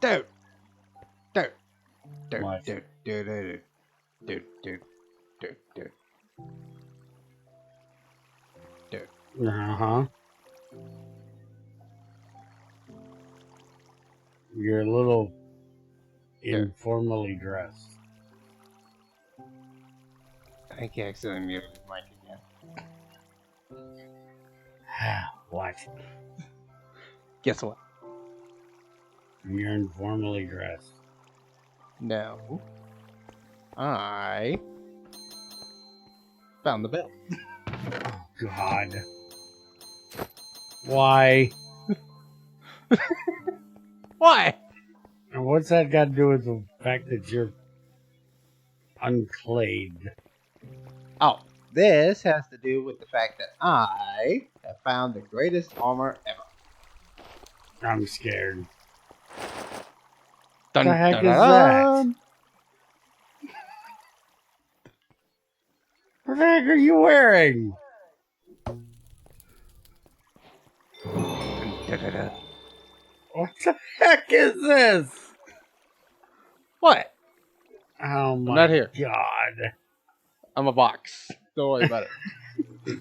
Dude. Dude. Dude. What? Dude. Dude. Dude. Dude. Dude. Dude. Dude. Dude. Uh-huh. You're a little informally dressed. I think he accidentally muted his mic again. What? Guess what? You're informally dressed. No. I found the bell. Oh, God. Why? Why? And what's that got to do with the fact that you're unclad? Oh, this has to do with the fact that I have found the greatest armor ever. I'm scared. Dun, What the heck dun, is dun, that? dun. What the heck are you wearing? Dun, dun, dun, dun. What the heck is this? What? Oh my not here. God. I'm a box. Don't worry about it.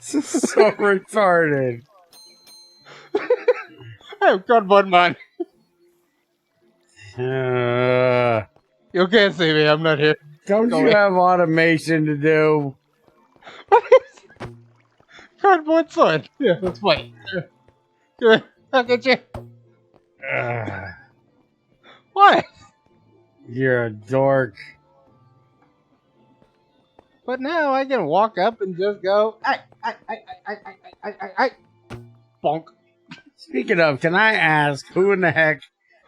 This is so retarded. I have cardboard man. Uh, You can't see me. I'm not here. don't Go you away. have automation to do? What is cardboard sword? Yeah, let's play. Look at you. What? You're a dork. But now I can walk up and just go, I, bonk. Speaking of, can I ask who in the heck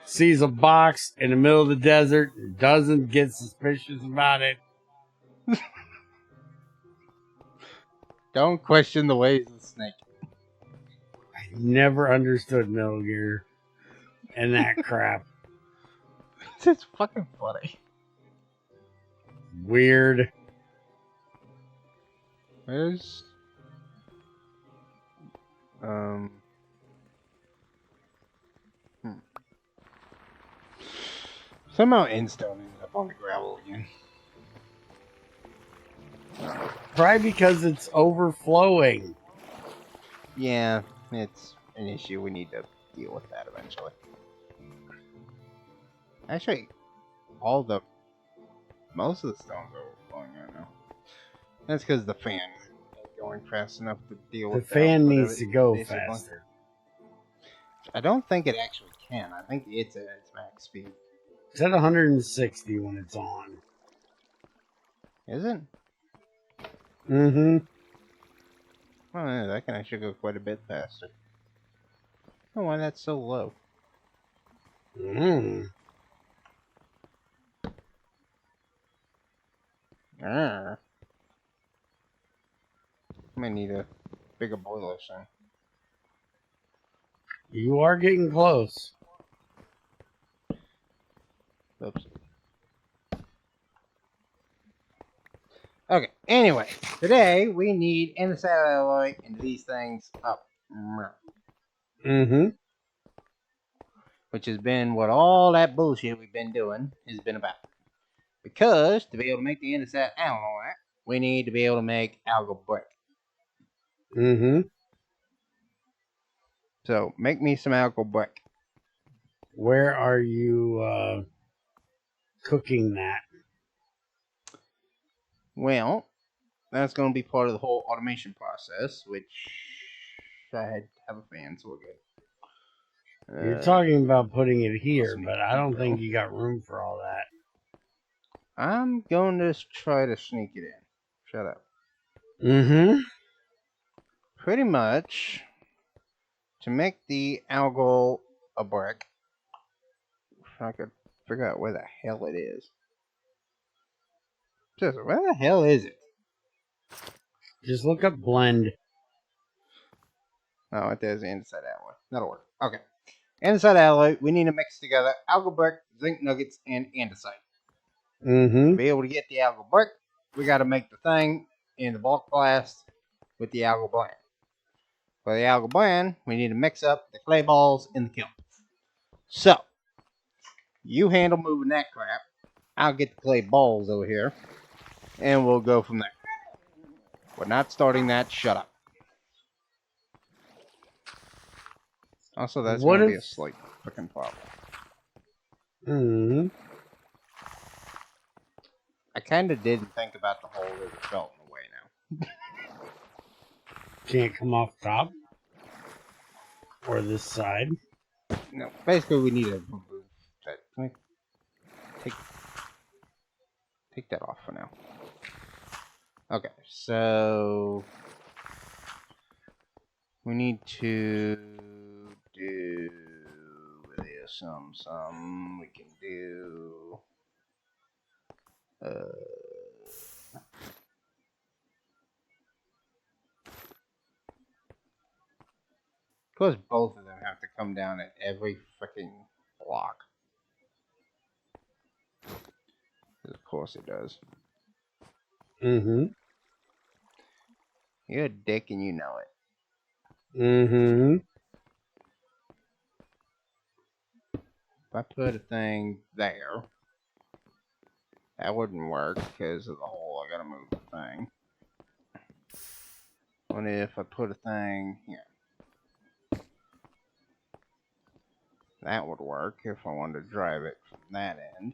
sees a box in the middle of the desert and doesn't get suspicious about it? Don't question the ways of the snake. I never understood Metal Gear and that crap. It's fucking funny. Weird. Where's somehow Instone ended up on the gravel again. Probably because it's overflowing. Yeah, it's an issue. We need to deal with that eventually. Actually, most of the stones are overflowing right now. That's because the fan isn't going fast enough to deal The with fan output of needs it, to go basically. faster. I don't think it actually can. I think it's at its max speed. It's at 160 when it's on. Is it? Mm-hmm. Oh, yeah, that can actually go quite a bit faster. Oh, why that's so low? Mm. Might need a bigger boiler soon. You are getting close. Oops. Okay, anyway, today we need andesite alloy into these things up. Mm-hmm. Which has been what all that bullshit we've been doing has been about. Because to be able to make the andesite alloy, we need to be able to make algal brick. Mm-hmm. So make me some algal brick. Where are you cooking that? Well, that's going to be part of the whole automation process, which I had to have a fan, so we're good. You're talking about putting it here, need but to I don't keep think going. you got room for all that. I'm going to try to sneak it in. Shut up. Mm-hmm. Pretty much, to make the algal a brick, if I could figure out where the hell it is. Just where the hell is it? Just look up blend. Oh, it is andesite alloy. That'll work. Okay. Andesite alloy, we need to mix together algal brick, zinc nuggets, and andesite. Mm-hmm. To be able to get the algal brick, we got to make the thing in the bulk blast with the algal blend. For the algal blend, we need to mix up the clay balls in the kiln. So, You handle moving that crap. I'll get the clay balls over here, and we'll go from there. We're not starting that. Shut up. Also, that's What going to be if- a slight freaking problem. Hmm. I kind of didn't think about the hole that fell in the way now. Can't come off top or this side. No, basically we need to remove that. Can I take that off for now? Okay, so we need to do this. Some we can do. Of course, both of them have to come down at every freaking block. Of course it does. Mm-hmm. You're a dick and you know it. Mm-hmm. If I put a thing there, that wouldn't work because of the hole. I gotta move the thing. What if I put a thing here? That would work if I wanted to drive it from that end.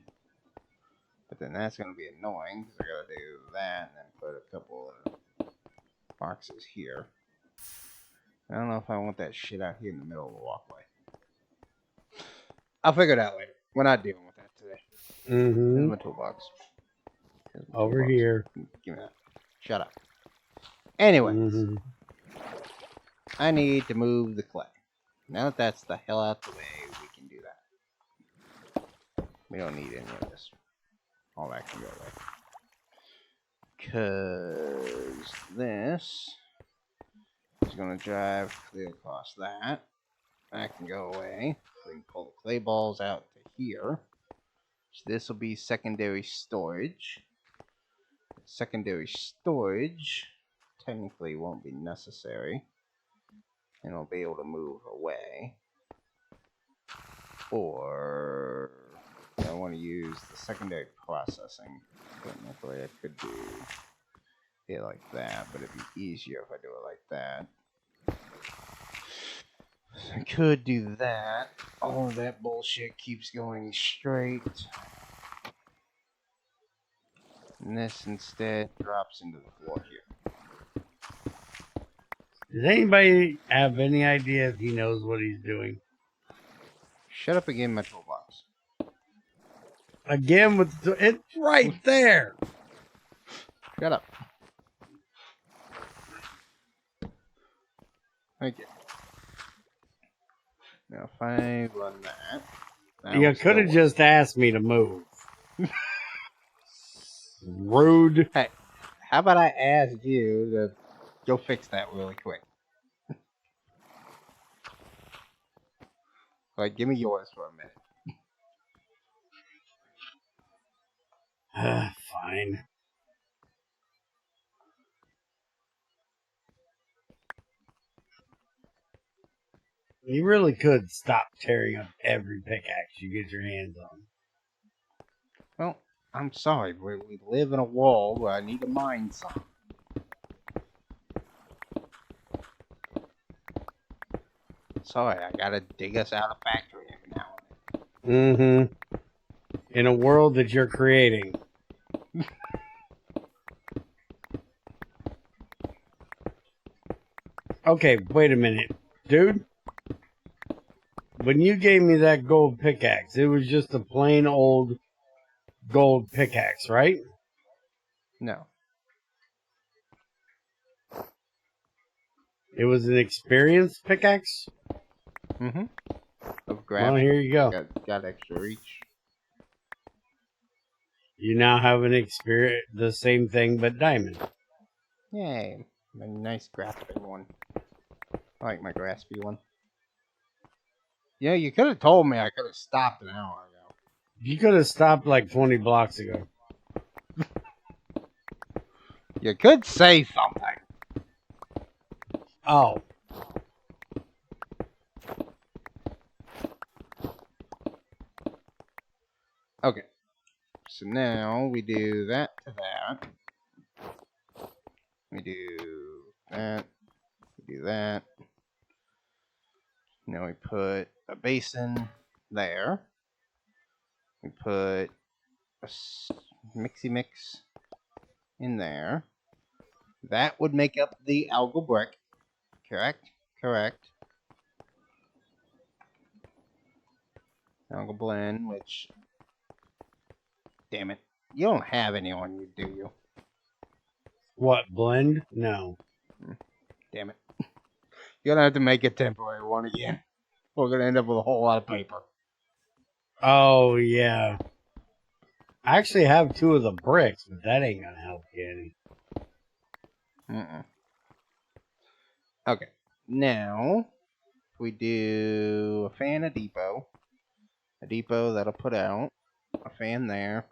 But then that's going to be annoying because I got to do that and then put a couple of boxes here. I don't know if I want that shit out here in the middle of the walkway. I'll figure it out later. We're not dealing with that today. Mm-hmm. Here's my toolbox. Over here. Give me that. Shut up. Anyway, Mm-hmm. I need to move the clay. Now that that's the hell out the way, we can do that. We don't need any of this. All that can go away. Because this is going to drive clear across that. That can go away. We can pull the clay balls out to here. So this will be secondary storage. Secondary storage technically won't be necessary. And I'll be able to move away. Or I want to use the secondary processing. Technically I could do it like that, but it'd be easier if I do it like that. I could do that. All of that bullshit keeps going straight. And this instead drops into the floor here. Does anybody have any idea if he knows what he's doing? Shut up again, my toolbox. Again with it's right there. Shut up. Thank you. Now if I run that You could have just asked me to move. Rude. Hey, how about I ask you to go fix that really quick? Like, give me yours for a minute. Fine. You really could stop tearing up every pickaxe you get your hands on. Well, I'm sorry. We live in a world where I need to mine some. Sorry, I gotta dig us out of factory every now and then. Mm-hmm. In a world that you're creating. Okay, wait a minute. Dude, when you gave me that gold pickaxe, it was just a plain old gold pickaxe, right? No. It was an experience pickaxe? Mm-hmm. Of Well, gravity. here you go. Got extra reach. You now have an experience, the same thing but diamond. Yay. A nice grasping one. I like my graspy one. Yeah, you could have told me I could have stopped an hour ago. You could have stopped like 20 blocks ago. You could say something. Oh. Okay. So now we do that to that. We do that. We do that. Now we put a basin there. We put a mixy mix in there. That would make up the algal brick. Correct? Correct. Algal blend, which... Damn it. You don't have any on you, do you? What, blend? No. Damn it. You're gonna have to make a temporary one again. We're gonna end up with a whole lot of paper. Oh, yeah. I actually have 2 of the bricks, but that ain't gonna help you any. Okay. Now, we do a fan, a depot. A depot that'll put out. A fan there.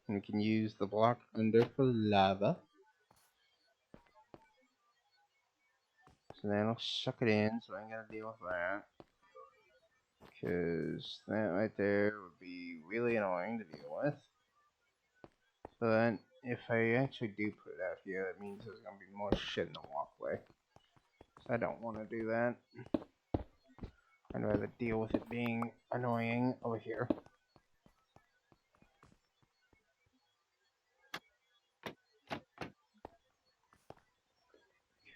And we can use the block under for lava. So that'll suck it in, so I ain't gotta deal with that. Because that right there would be really annoying to deal with. But if I actually do put it out here, that means there's gonna be more shit in the walkway. So I don't want to do that. I'd rather deal with it being annoying over here.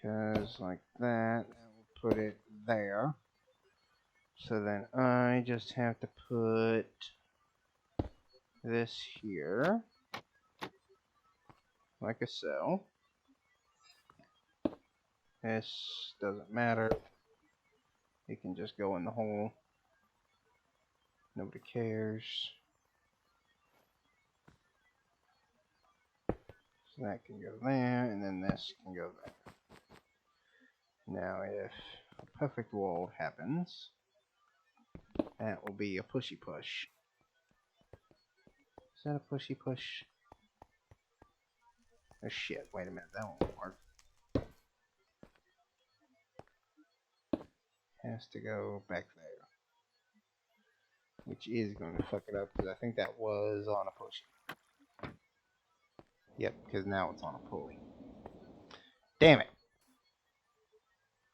Because like that will put it there. So then I just have to put this here, like so. This doesn't matter. It can just go in the hole. Nobody cares. So that can go there, and then this can go there. Now if a perfect wall happens, that will be a pushy push. Is that a pushy push? Oh shit, wait a minute, that won't work. Has to go back there. Which is going to fuck it up, because I think that was on a pushy. Yep, because now it's on a pulley. Damn it!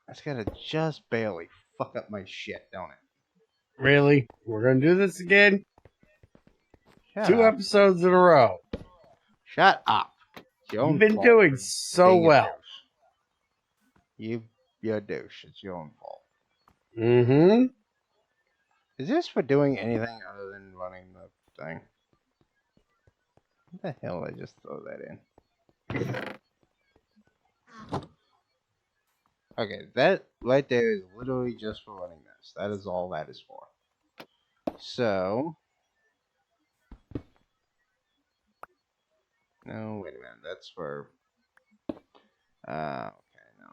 That's gotta just barely fuck up my shit, don't it? Really? We're gonna do this again? Shut 2 up. episodes in a row. Shut up. It's your You've own been fault doing for so being a well. douche. You're a douche. It's your own fault. Mm-hmm. Is this for doing anything other than running the thing? What the hell did I just throw that in? Okay, that right there is literally just for running this. That is all that is for. So... No, wait a minute. That's for... okay, no,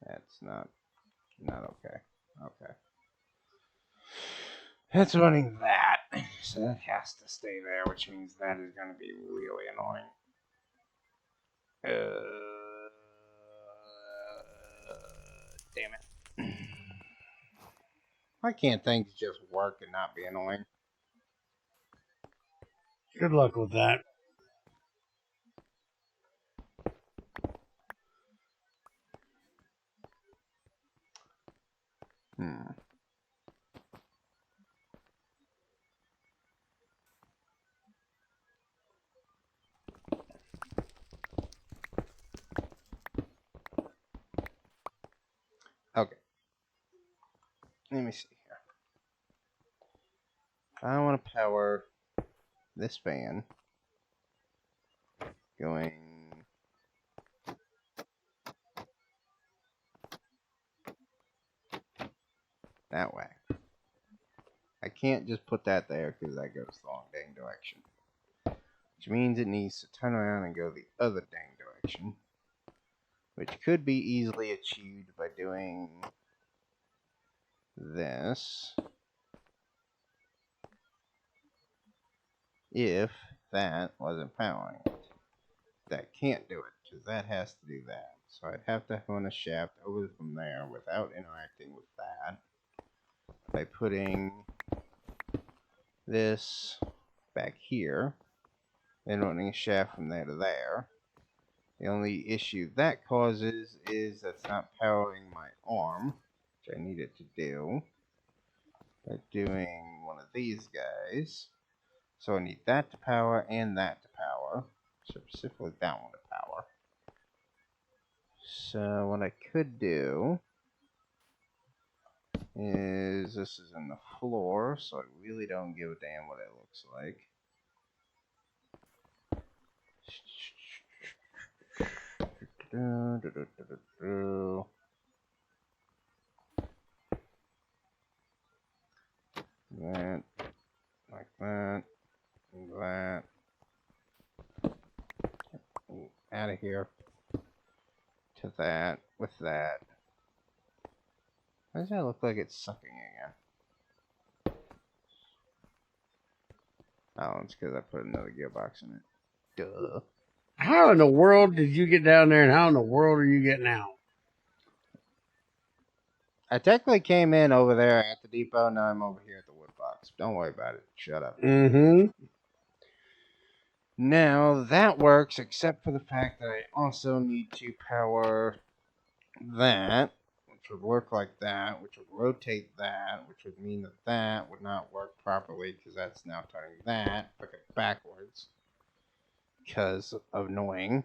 that's not okay. Okay. That's running that. So that has to stay there, which means that is going to be really annoying. Damn it. Why can't things just work and not be annoying? Good luck with that. Okay. Let me see here. I want to power this fan going that way. I can't just put that there because that goes the wrong dang direction. Which means it needs to turn around and go the other dang direction. Which could be easily achieved by doing this. If that wasn't powering it. That can't do it, because that has to do that. So I'd have to run a shaft over from there without interacting with that. By putting this back here, then running a shaft from there to there. The only issue that causes is that's not powering my arm, which I need it to do. By doing one of these guys. So I need that to power and that to power. Specifically that one to power. So what I could do is this is in the floor, so I really don't give a damn what it looks like. That, like that, that. Out of here to that with that. Why does that look like it's sucking again? Oh, it's because I put another gearbox in it. Duh. How in the world did you get down there, and how in the world are you getting out? I technically came in over there at the depot. Now I'm over here at the wood box. Don't worry about it. Shut up. Mm-hmm. Now that works, except for the fact that I also need to power that, which would work like that, which would rotate that, which would mean that that would not work properly because that's now turning that backwards because of annoying,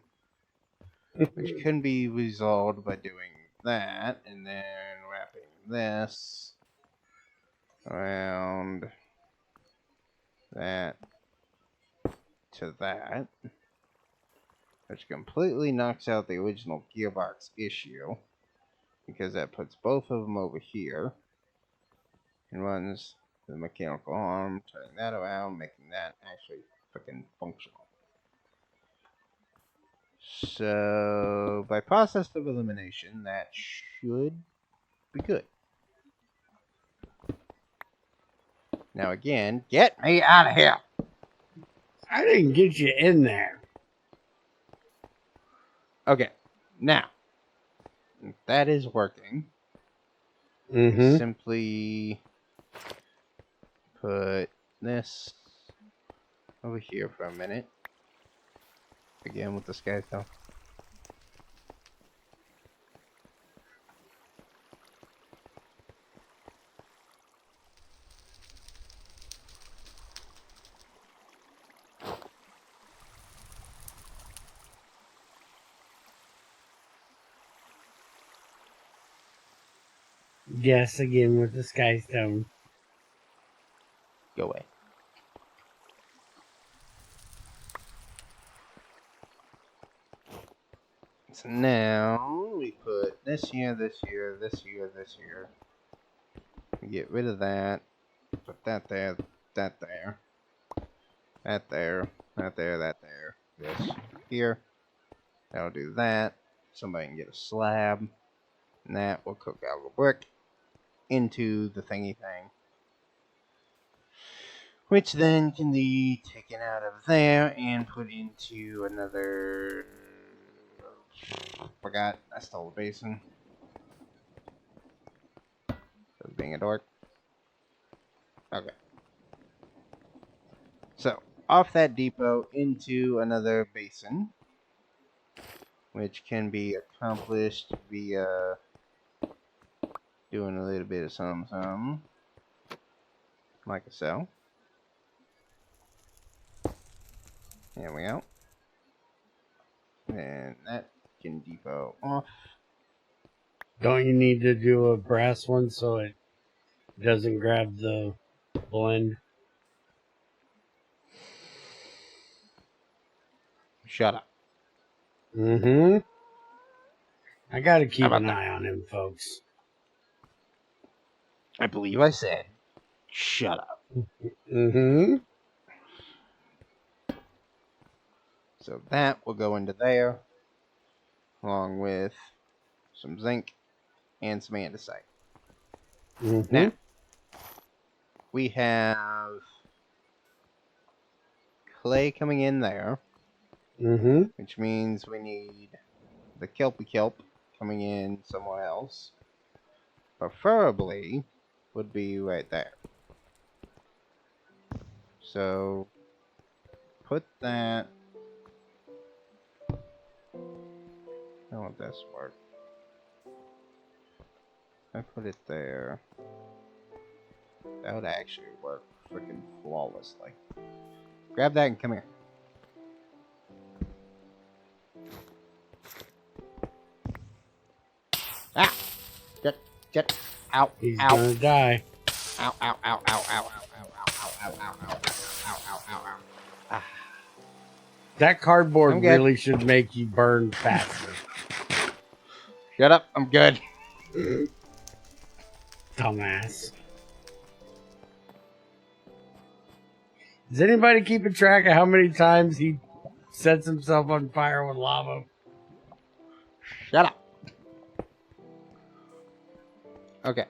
which can be resolved by doing that and then wrapping this around that to that, which completely knocks out the original gearbox issue because that puts both of them over here and runs the mechanical arm, turning that around, making that actually freaking functional. So by process of elimination, that should be good. Now again, get me out of here! I didn't get you in there. Okay, now if that is working. Mm-hmm. Simply put this over here for a minute. Again with the sky stuff. Yes, again with the sky stone. Go away. So now we put this here, this here, this here, this here. We get rid of that. Put that there, that there, that there, that there, that there. This here. That'll do that. Somebody can get a slab. And that will cook out the brick into the thingy thing. Which then can be taken out of there and put into another. Forgot, I stole a basin. As being a dork. Okay. So, off that depot into another basin, which can be accomplished via doing a little bit of some, like so. There we go. And that can depot off. Don't you need to do a brass one so it doesn't grab the blend? Shut up. Mm-hmm. I gotta How keep about an that? eye on him, folks. I believe I said, shut up. Mm-hmm. So that will go into there, along with some zinc and some andesite. Mm-hmm. Now, we have clay coming in there, Mm-hmm. which means we need the kelpie kelp coming in somewhere else. Preferably would be right there. So put that. How will this work? I put it there. That would actually work freaking flawlessly. Grab that and come here. Ah! Get, ow, He's ow, gonna die. ow, ow, ow, ow, ow, ow, ow, ow, ow, ow, ow, ow, ow, ow, ow. Ah, That cardboard I'm good. really should make you burn faster. Shut up, I'm good. Dumbass. Is anybody keeping track of how many times he sets himself on fire with lava? Shut up. Okay.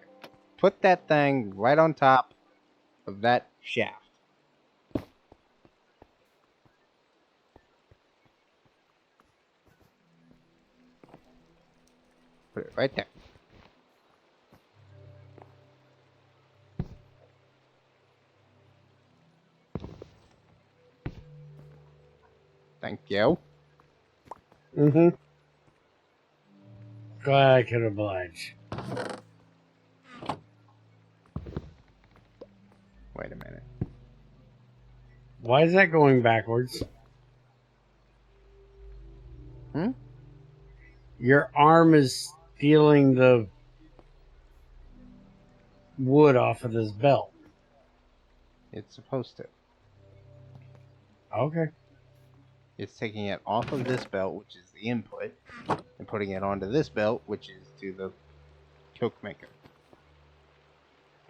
Put that thing right on top of that shaft. Put it right there. Thank you. Mm-hmm. Glad I could oblige. Wait a minute. Why is that going backwards? Hmm? Your arm is stealing the wood off of this belt. It's supposed to. Okay. It's taking it off of this belt, which is the input, and putting it onto this belt, which is to the coke maker.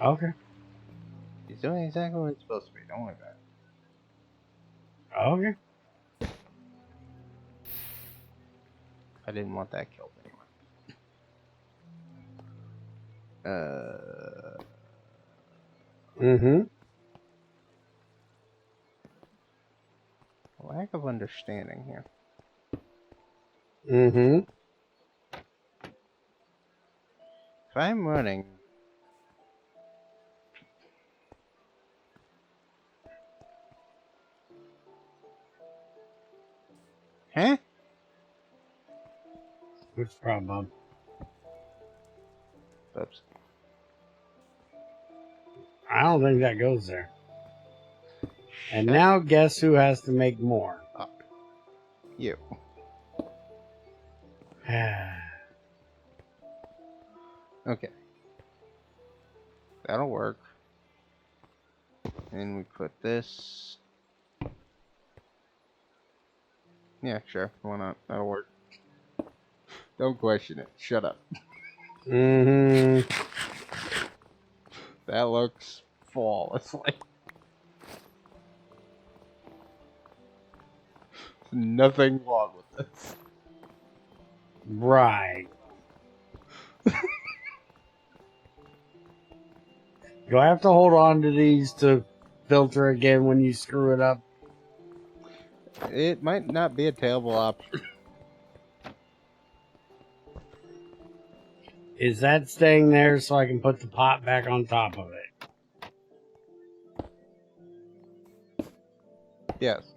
Okay. It's doing exactly what it's supposed to be. Don't worry about it. Okay. I didn't want that killed anyway. Mm-hmm. Lack of understanding here. Mm-hmm. If I'm running... Huh? Which problem? Oops. I don't think that goes there. And Shut now guess who has to make more? up. You. Okay. That'll work. And we put this... Yeah, sure. Why not? That'll work. Don't question it. Shut up. Mm-hmm. That looks flawlessly. Nothing wrong with this. Right. Do I have to hold on to these to filter again when you screw it up? It might not be a terrible option. Is that staying there so I can put the pot back on top of it? Yes.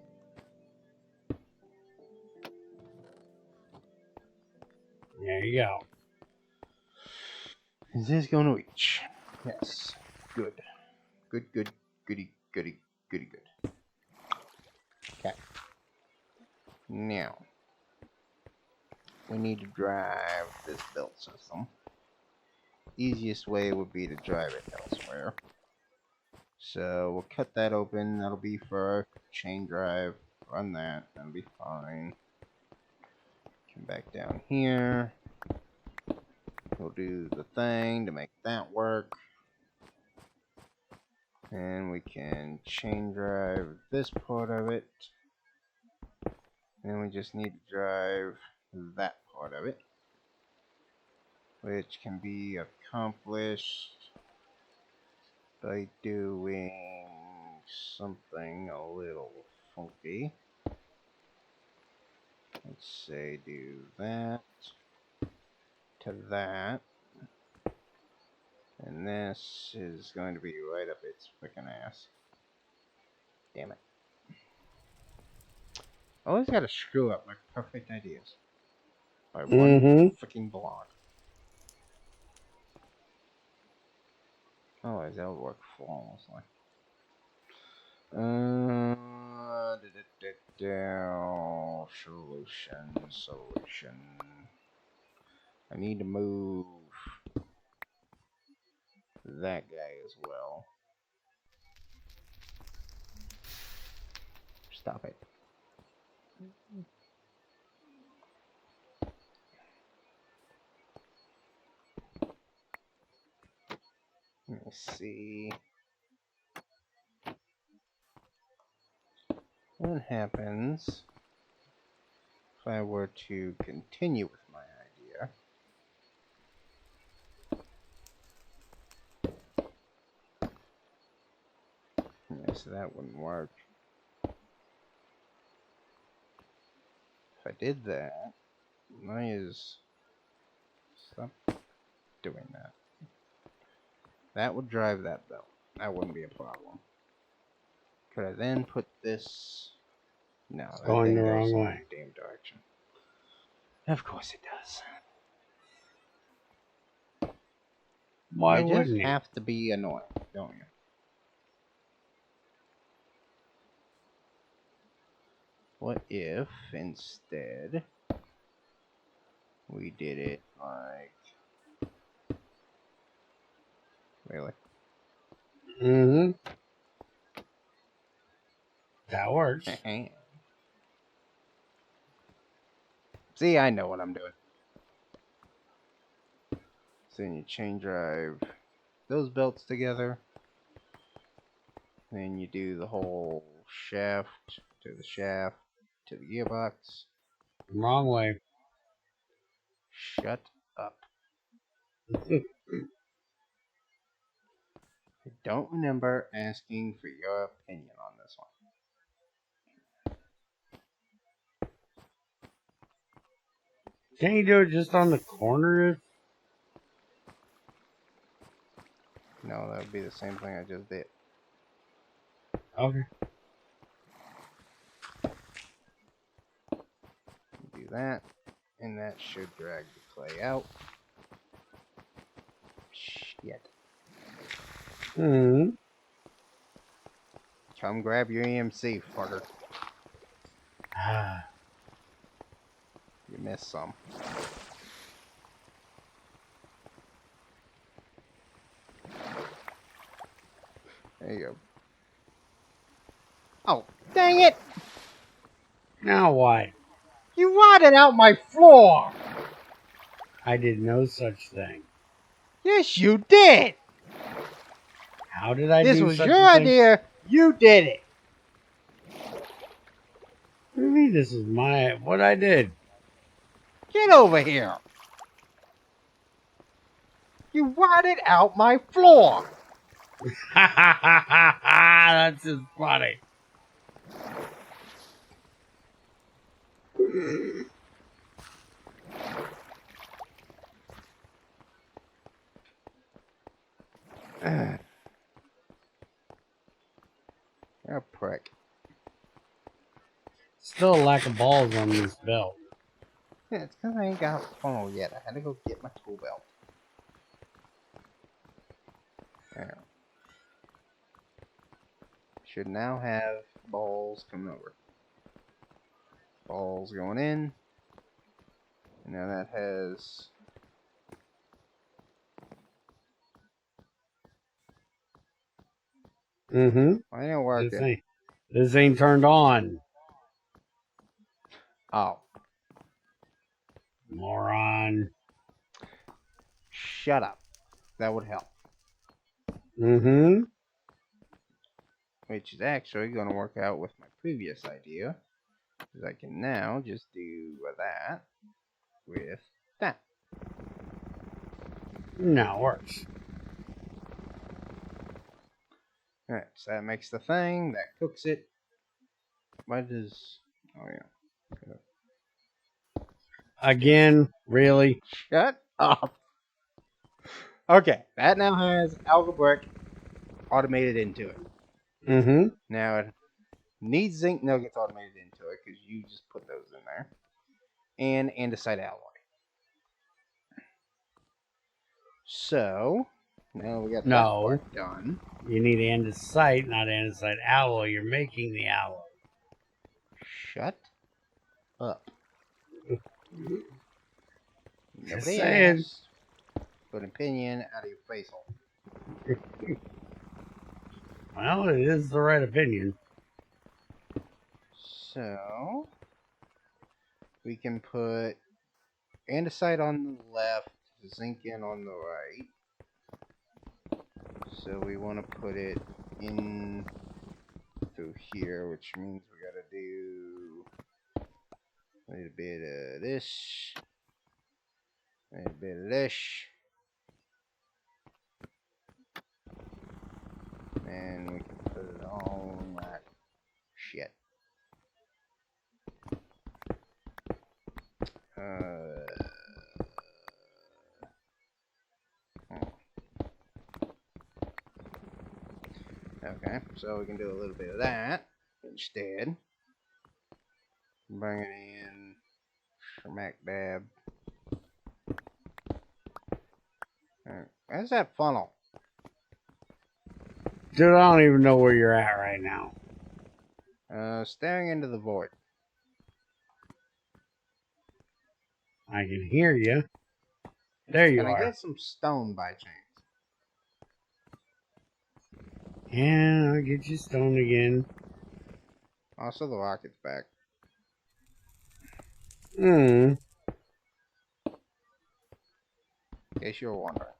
There you go. Is this going to reach? Yes. Good. Good, good, goody, goody, goody, good. Okay. Now, we need to drive this belt system. Easiest way would be to drive it elsewhere. So we'll cut that open. That'll be for our chain drive. Run that. That'll be fine. Come back down here. We'll do the thing to make that work. And we can chain drive this part of it. And we just need to drive that part of it, which can be accomplished by doing something a little funky. Let's say do that to that. And this is going to be right up its frickin' ass. Damn it. I always gotta screw up my perfect ideas. By one freaking block. Otherwise, that would work flawlessly. Solution. I need to move that guy as well. Stop it. Let me see. What happens if I were to continue with my idea? Yes, that wouldn't work. If I did that, stop doing that. That would drive that belt. That wouldn't be a problem. Could I then put this? No, It's that going thing the goes wrong in way. the damn direction. Of course it does. Why You just wouldn't you? have to be annoying, don't you? What if instead we did it like really? That works. See, I know what I'm doing. So then you chain drive those belts together. Then you do the whole shaft to the gearbox. Wrong way. Shut up. I don't remember asking for your opinion on this one. Can't you do it just on the corner? No, that would be the same thing I just did. Okay. Do that, and that should drag the clay out. Shit. Come grab your EMC, fucker. You missed some. There you go. Oh, dang it! Now what? You rotted out my floor! I did no such thing. Yes, you did! How did I This do was such your a thing? idea. You did it. What do you mean this is what I did? Get over here. You rotted out my floor. That's just funny. You're a prick. Still a lack of balls on this belt. Yeah, it's because I ain't got a funnel yet. I had to go get my tool belt. There. Should now have balls coming over. Balls going in. And now that has... Why ain't it working? This ain't turned on. Oh. Moron. Shut up. That would help. Which is actually going to work out with my previous idea. Because I can now just do that with that. Now it works. Alright, so that makes the thing, that cooks it. Why does... Oh, yeah. Again, really? Shut up. Okay, that now has algae brick automated into it. Now Needs zinc nuggets automated into it because you just put those in there. And andesite alloy. So, now we got that No. part done. You need andesite, not andesite alloy. You're making the alloy. Shut up. Just Nobody saying. asked. Put an opinion out of your face hole. Well, it is the right opinion. So, we can put andesite on the left, zinc in on the right. So we want to put it in through here, which means we gotta do a little bit of this, a little bit of this, and we can put it on like shit. Okay, so we can do a little bit of that instead. Bring it in smack dab. Where's that funnel? Dude, I don't even know where you're at right now. Staring into the void. I can hear you. There you Can I are. get some stone by chance? Yeah, I'll get you stoned again. Also, the rocket's back. Hmm. In case you were wondering.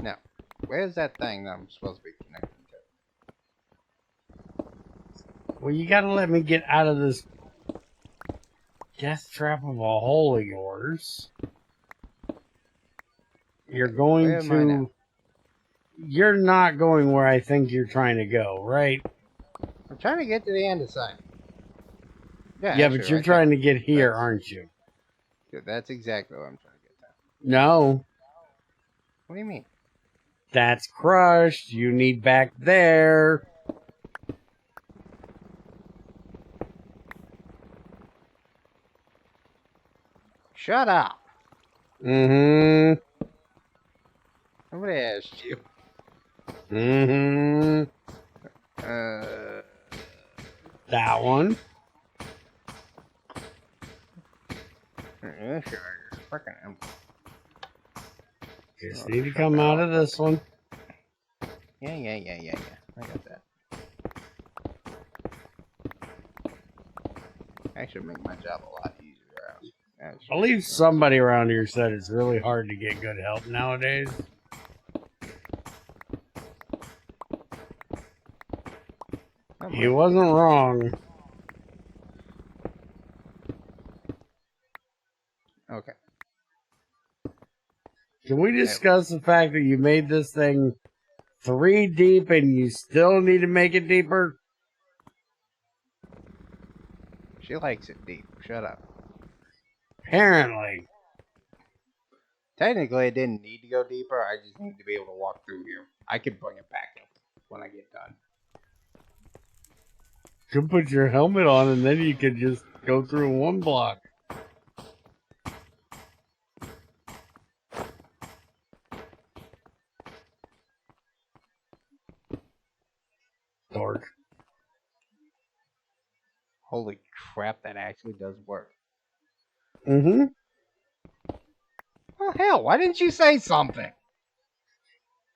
Now, where's that thing that I'm supposed to be connecting to? Well, you gotta let me get out of this death trap of a hole of yours. You're going Where am I now? to... You're not going where I think you're trying to go, right? I'm trying to get to the andesite. Yeah, actually, but you're right trying there. to get here, That's- aren't you? Yeah, that's exactly what I'm trying to get to. No. What do you mean? That's crushed. You need back there. Shut up. Mm-hmm. Nobody asked you. Mm-hmm. That one. Yeah, sure. Freaking empty. Just need to come out of this one. Yeah. I got that. Actually, make my job a lot easier. I believe somebody around here said it's really hard to get good help nowadays. He wasn't wrong. Okay. Can we discuss the fact that you made this thing 3 deep and you still need to make it deeper? She likes it deep. Shut up. Apparently. Technically, it didn't need to go deeper. I just need to be able to walk through here. I could bring it back up when I get done. You could put your helmet on and then you could just go through one block. Dork. Holy crap, that actually does work. Mm-hmm. Well, hell, why didn't you say something?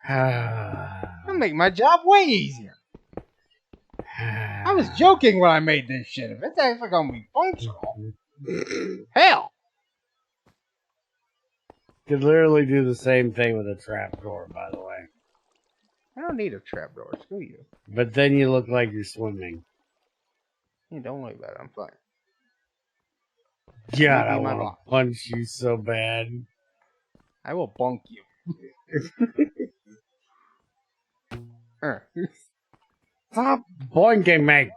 That'll make my job way easier. I was joking when I made this shit. If it's actually gonna be functional, hell. Could literally do the same thing with a trapdoor, by the way. I don't need a trapdoor. Screw you. But then you look like you're swimming. You don't worry about it. I'm fine. God, I Leave me my want box. to punch you so bad. I will bonk you. Stop boinking me.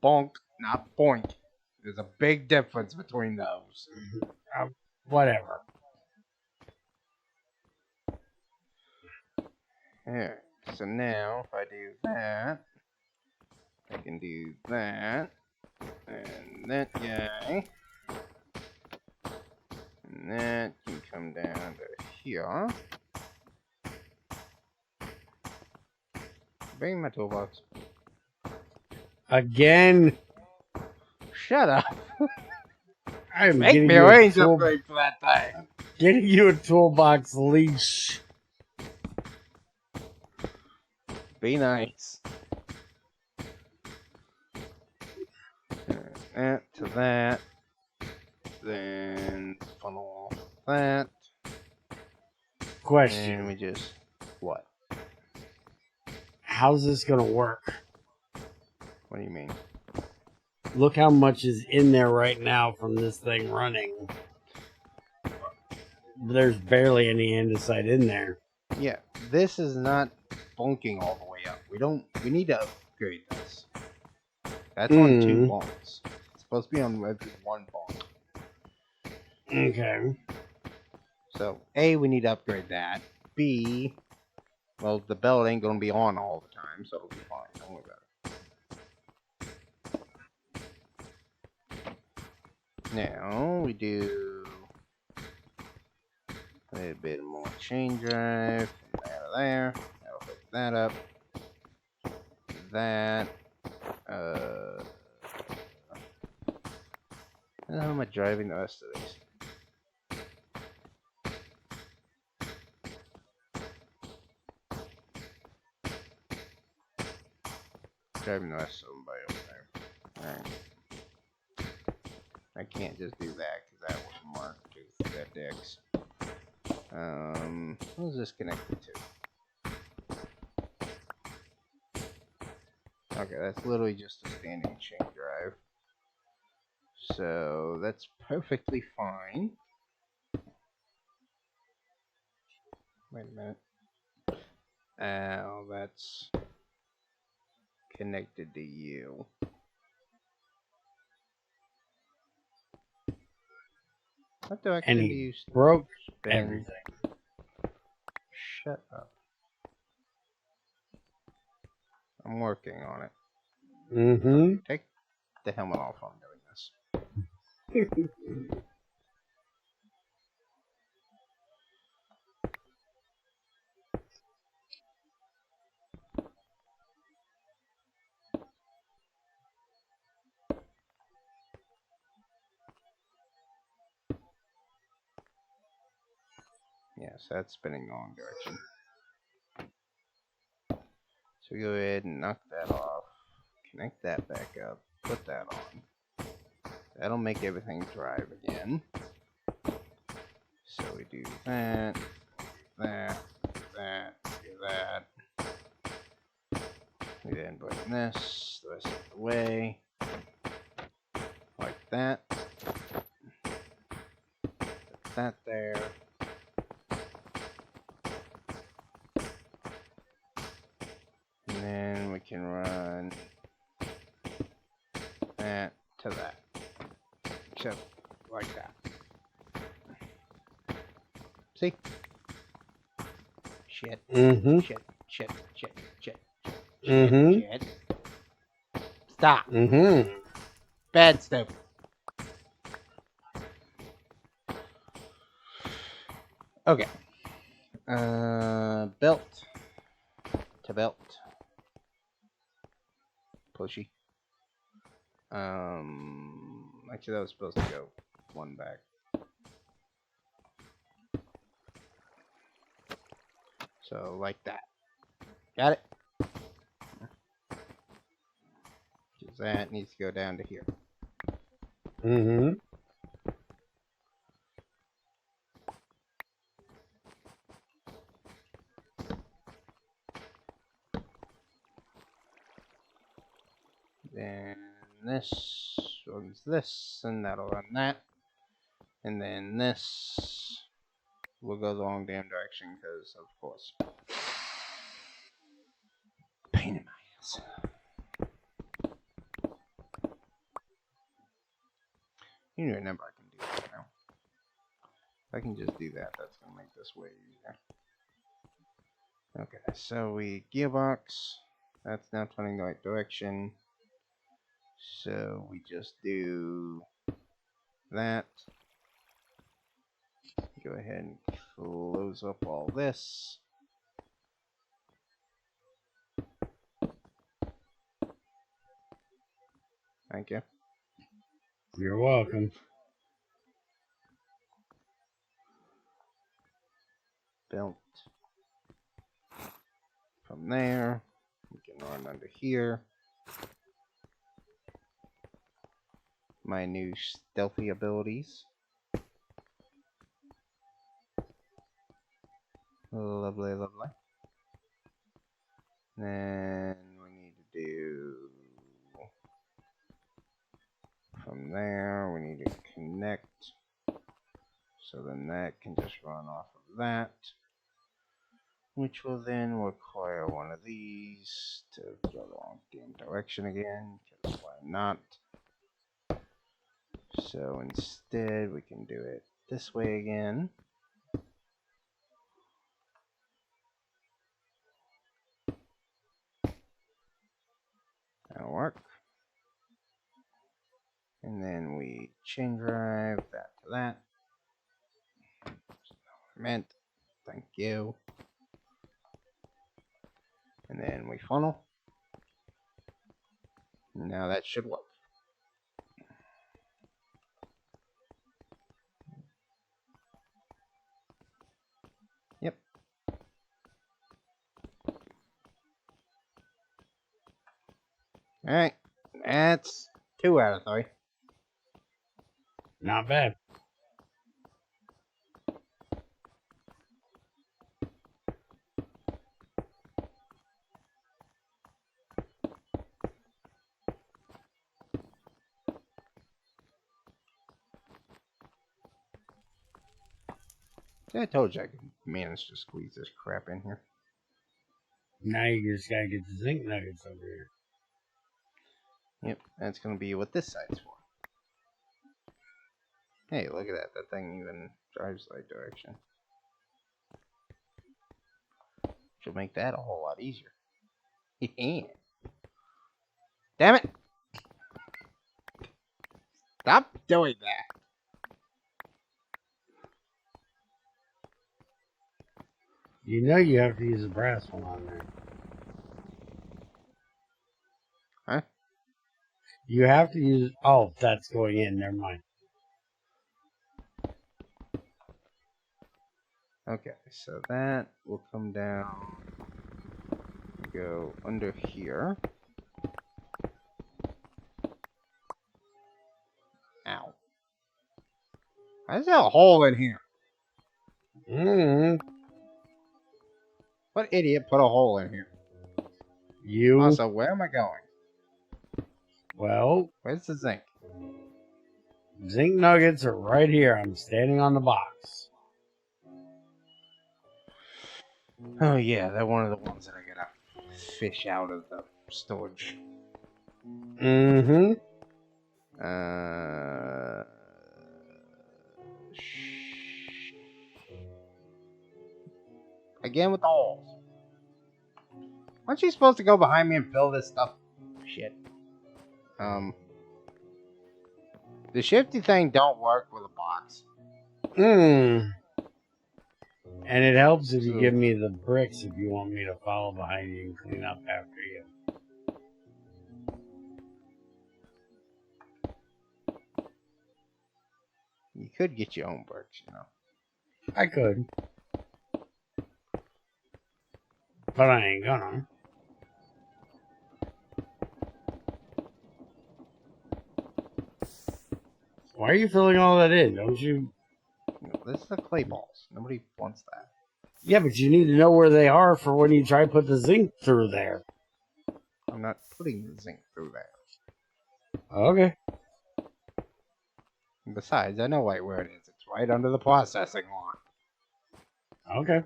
bonk, not boink. There's a big difference between those. Whatever. Alright, so now if I do that, I can do that, and that guy, and that can come down to here. Bring my toolbox. Again, Shut up. I'm Make getting me you a a range tool, upgrade for that thing. getting you a toolbox leash. Be nice. That to that. Then funnel off that. Question: And we just what? how's this gonna work? What do you mean? Look how much is in there right now from this thing running. There's barely any andesite in there. Yeah, this is not bunking all the way up. We need to upgrade this. That's on 2 bunks. It's supposed to be on every 1 bunk. Okay. So A, we need to upgrade that. B, well, the belt ain't gonna be on all the time, so it'll be fine. Don't worry about it. Now we do a little bit more chain drive from out of there. That'll hook that up. That. How am I driving the rest of these? Driving the rest of them by over there. Alright. I can't just do that because that wouldn't work because that dicks. Who's this connected to? Okay, that's literally just a standing chain drive. So that's perfectly fine. Wait a minute. Oh, that's connected to you. What direction And do you he broke spin? everything. Shut up. I'm working on it. Mm-hmm. Take the helmet off. I'm doing this. Yes, that's spinning the wrong direction. So go ahead and knock that off. Connect that back up. Put that on. That'll make everything drive again. So we do that, that, do that. We then bring this the rest of the way. Like that. Put that there. And then we can run that to that. So, like that. See? Shit. Mm-hmm. Shit. Mm-hmm. Shit. Stop. Mm-hmm. Bad stuff. Okay. Belt to belt. Pushy. Actually that was supposed to go 1 back. So like that. Got it? Because that needs to go down to here. Mm-hmm. Then this runs this, and that'll run that. And then this will go the wrong damn direction, because of course. Pain in my ass. You remember I can do that now. If I can just do that, that's going to make this way easier. Okay, so we gearbox. That's now turning the right direction. So we just do that. Go ahead and close up all this. Thank you. You're welcome. Belt. From there, we can run under here. My new stealthy abilities. Lovely, lovely. Then we need to do from there, we need to connect. So then that can just run off of that. Which will then require one of these to go the wrong damn direction again, because why not? So instead, we can do it this way again. That'll work. And then we chain drive that to that. Meant. Thank you. And then we funnel. Now that should work. Yep. Alright. That's 2 out of 3. Not bad. I told you I could manage to squeeze this crap in here. Now you just gotta get the zinc nuggets over here. Yep, that's going to be what this side's for. Hey, look at that. That thing even drives the right direction. Should make that a whole lot easier. Damn it! Stop doing that! You know you have to use a brass one on there. Huh? You have to use... Oh, that's going in. Never mind. Okay, so that will come down, go under here. Ow. Why is there a hole in here? What idiot put a hole in here? You... Also, where am I going? Well... Where's the zinc? Zinc nuggets are right here. I'm standing on the box. Oh yeah, they're one of the ones that I gotta fish out of the storage. Mm-hmm. Again with the holes. Aren't you supposed to go behind me and fill this stuff? Shit. The shifty thing don't work with a box. And it helps if you give me the bricks if you want me to follow behind you and clean up after you. You could get your own bricks, you know. I could. But I ain't gonna. Why are you filling all that in? Don't you? No, this is the clay balls. Nobody wants that. Yeah, but you need to know where they are for when you try to put the zinc through there. I'm not putting the zinc through there. Okay. And besides, I know right where it is. It's right under the processing line. Okay.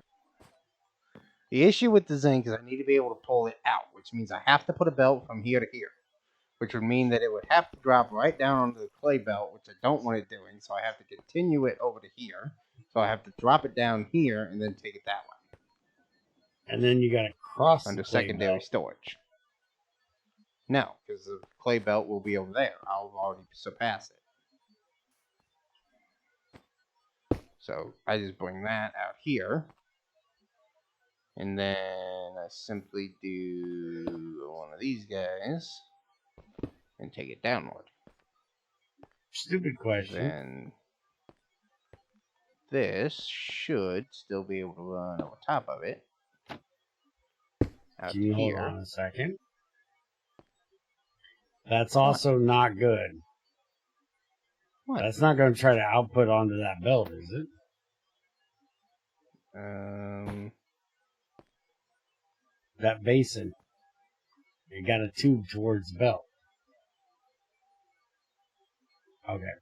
The issue with the zinc is I need to be able to pull it out, which means I have to put a belt from here to here. which would mean that it would have to drop right down onto the clay belt, which I don't want it doing, so I have to continue it over to here. So I have to drop it down here and then take it that way. And then you gotta cross Under the clay secondary belt. storage. No, because the clay belt will be over there. I'll already surpass it. So I just bring that out here. And then I simply do one of these guys and take it downward. Stupid question. Then this should still be able to run over top of it. Out Can you to hold here. on a second? That's also not good. What? That's not going to try to output onto that belt, is it? That basin. You got a tube towards the belt. Okay.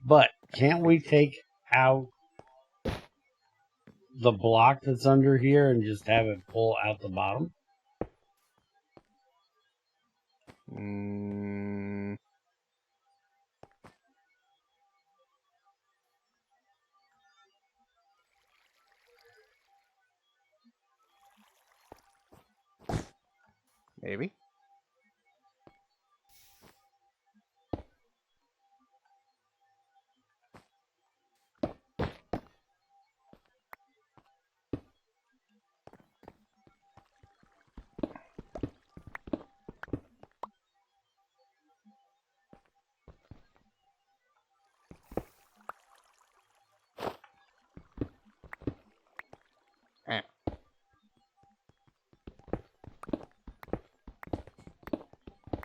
But can't we take out the block that's under here and just have it pull out the bottom? Maybe.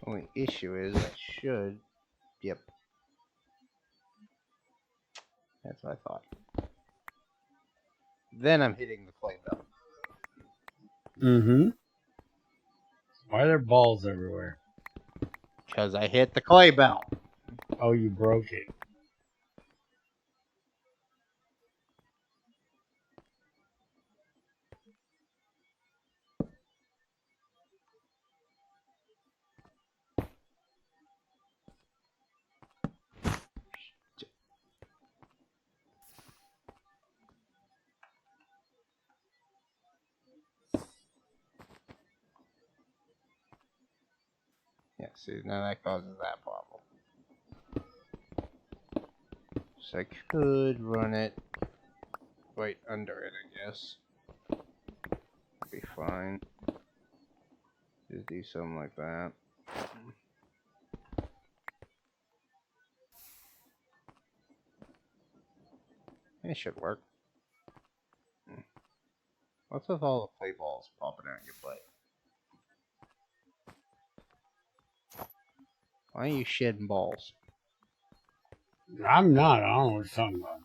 Only issue is I should. Yep. That's what I thought. Then I'm hitting the clay belt. Mm-hmm. Why are there balls everywhere? Because I hit the clay belt. Oh, you broke it. Yeah, see, now that causes that problem. So I could run it right under it, I guess. Be fine. Just do something like that. It should work. What's with all the play balls popping out your butt? Why are you shedding balls? I'm not. I don't know what you're talking about.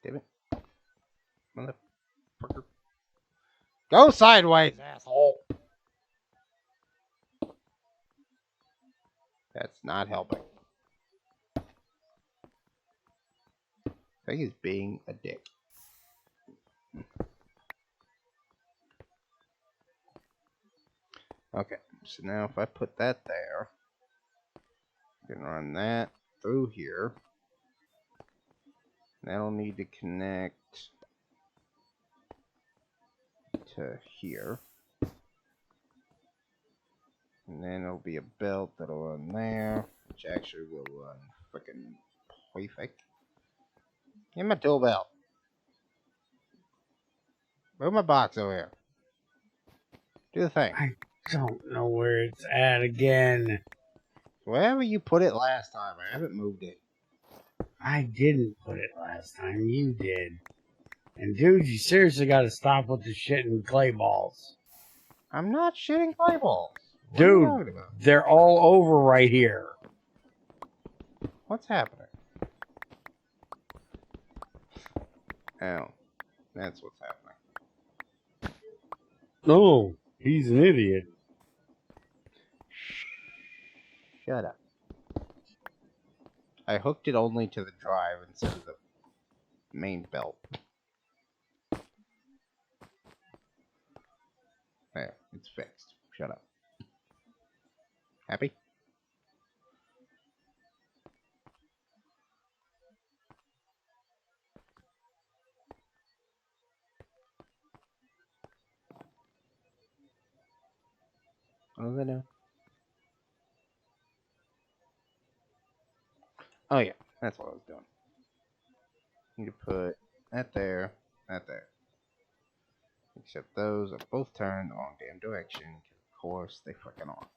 Damn it. Motherfucker. Go sideways, asshole! That's not helping. I think he's being a dick. Okay, so now if I put that there, I can run that through here. That'll need to connect to here. And then it'll be a belt that'll run there, which actually will run freaking perfect. Give me my tool belt. Move my box over here. Do the thing. I don't know where it's at again. Wherever you put it last time, I haven't moved it. I didn't put it last time. You did. And dude, you seriously got to stop with the shit and clay balls. I'm not shitting clay balls. What Dude, are you talking about? they're all over right here. What's happening? Oh, that's what's happening. No, he's an idiot. Shut up. I hooked it only to the drive instead of the main belt. There, it's fixed. Shut up. Happy? What was I doing? Oh yeah, that's what I was doing. Need to put that there, that there. Except those are both turned the wrong damn direction. Of course, they frickin' are.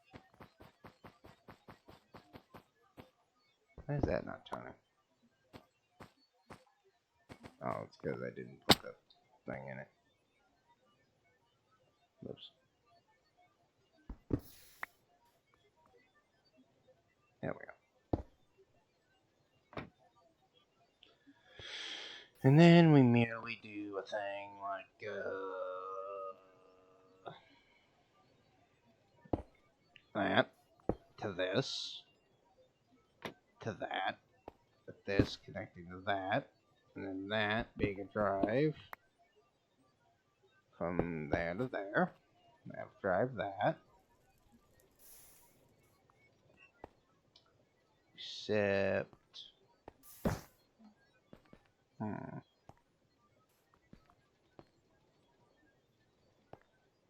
Why is that not turning? Oh, it's because I didn't put the thing in it. Oops. There we go. And then we merely do a thing like, that, to this, to that, with this connecting to that, and then that being a drive from there to there. That'll drive that. Except,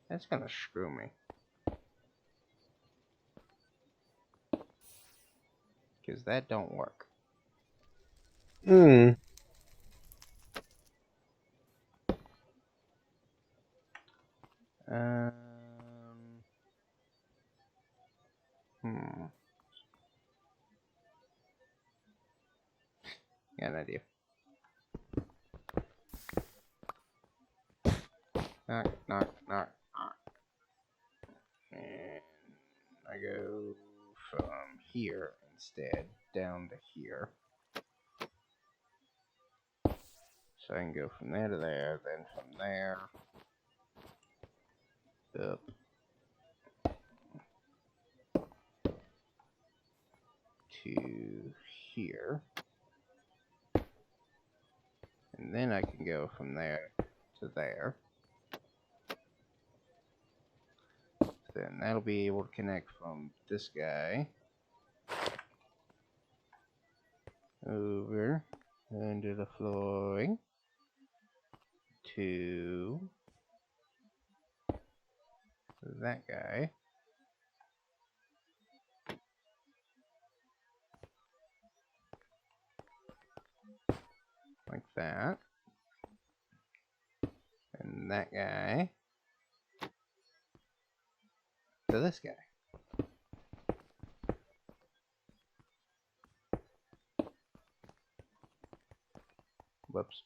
that's gonna screw me. Because that don't work. Hmm. Hmm. Got an idea. Knock, knock, knock, knock. And I go from here instead down to here. So I can go from there to there, then from there up to here. And then I can go from there to there. Then that'll be able to connect from this guy over under the flooring to that guy. Like that. And that guy to this guy. Whoops.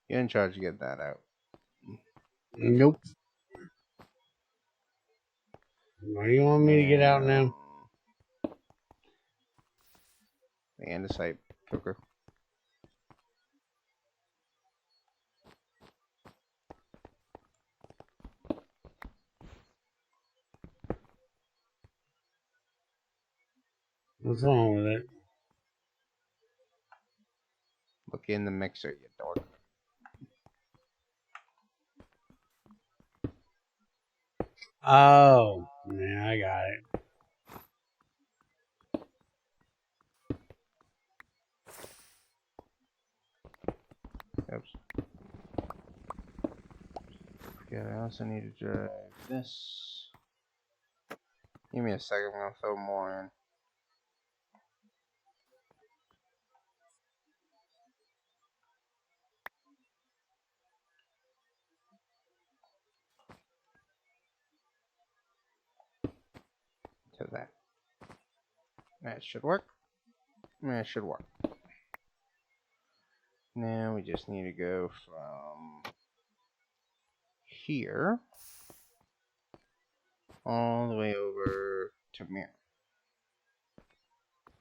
You're in charge to get that out. Nope. What do you want me to get out now? The andesite cooker. What's wrong with it? Look in the mixer, you dork. Oh, yeah, I got it. Oops. Forget I also need to drive this. Give me a second, I'm gonna throw more in. To that. That should work. That should work. Now we just need to go from here all the way over to mirror.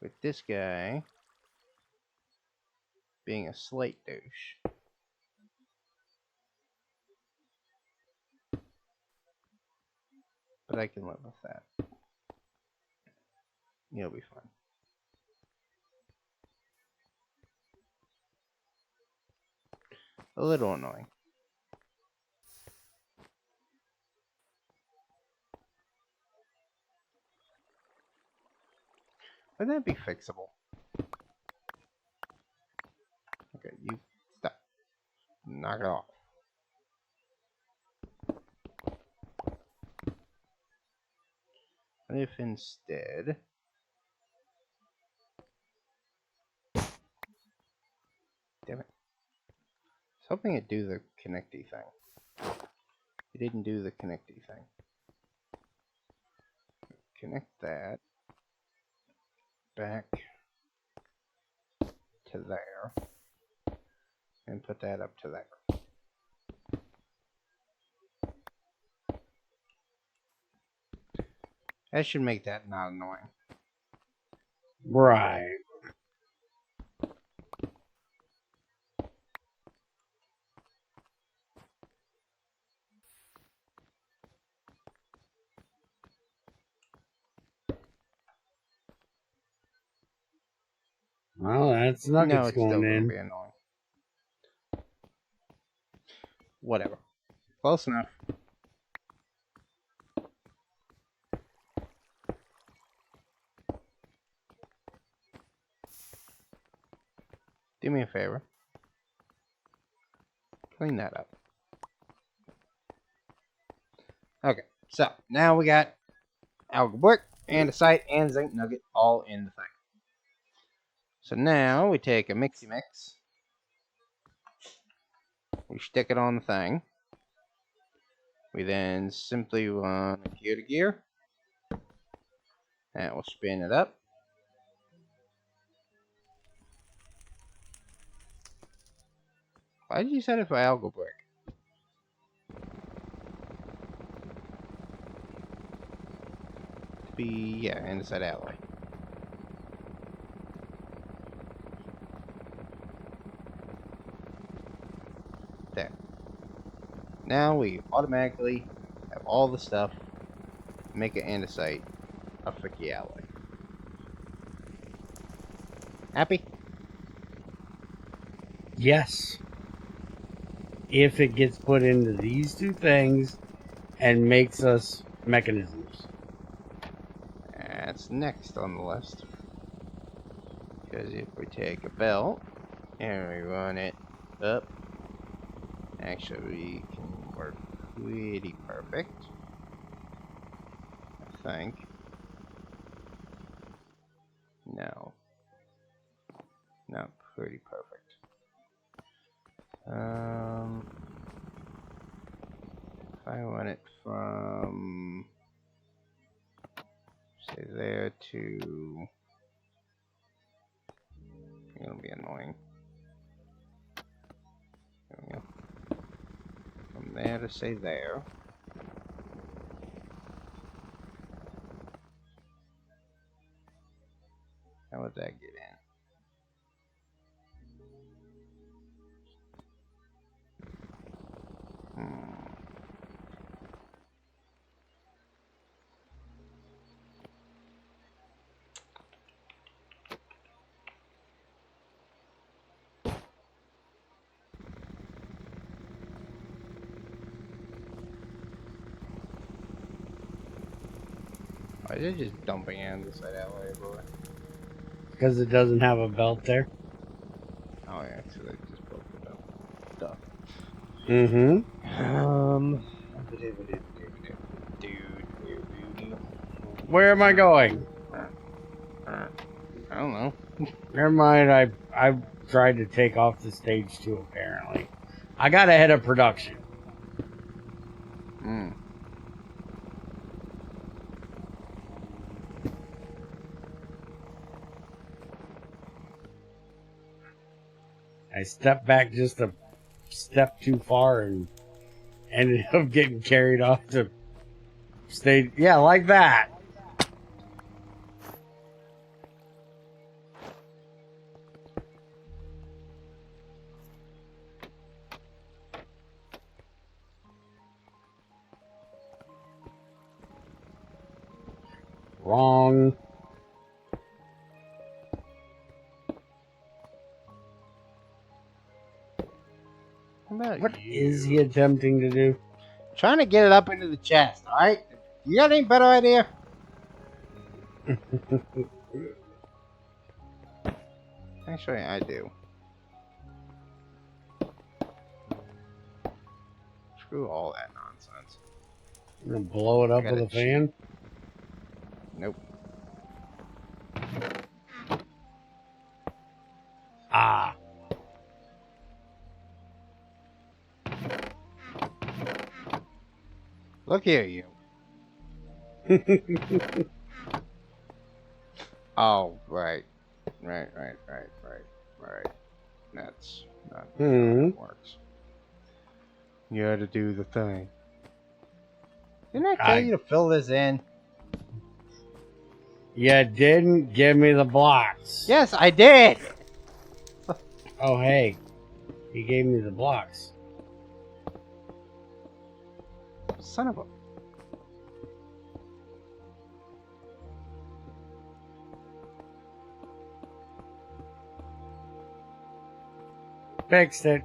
With this guy being a slight douche. but I can live with that. You'll be fine. A little annoying. Would that be fixable? Okay, you stop. Knock it off. What if instead... Damn it. I was hoping it'd do the connecty thing. It didn't do the connecty thing. Connect that back to there. And put that up to there. That should make that not annoying. Right. Well, that's No, nuggets it's still going going to in. be annoying. Whatever. Close enough. Do me a favor. Clean that up. Okay, so now we got algal brick, andesite, and zinc nugget all in the thing. So now we take a mixy mix. We stick it on the thing. We then simply run gear to gear. That will spin it up. Why did you set it for algal brick? To be, yeah, andesite alloy. There. Now we automatically have all the stuff to make an andesite a fricky alloy. Happy? Yes. If it gets put into these two things and makes us mechanisms. That's next on the list. Because if we take a belt and we run it up, actually we can work pretty perfect. I think. No. Not pretty perfect. If I run it from, say, there to, it'll be annoying. There we go. From there to, say, there. How would that get in? Why is it just dumping andesite alloy everywhere? Because it doesn't have a belt there. Oh yeah, so they just broke the belt. Duh. Mm-hmm. Where am I going? I don't know. Never mind, I tried to take off the stage too, apparently. I got ahead of production. I stepped back just a step too far and ended up getting carried off the stage. Yeah, like that. Wrong. How about What you? is he attempting to do? Trying to get it up into the chest, alright? You got any better idea? Actually, I do. Screw all that nonsense. I'm gonna blow it up Gotta with a fan. Nope. Ah. Look here, you. Oh, right. Right. That's not how it works. You had to do the thing. Didn't I tell you to fill this in? You didn't give me the blocks. Yes, I did! Oh, hey. He gave me the blocks. Son of a... Fixed it.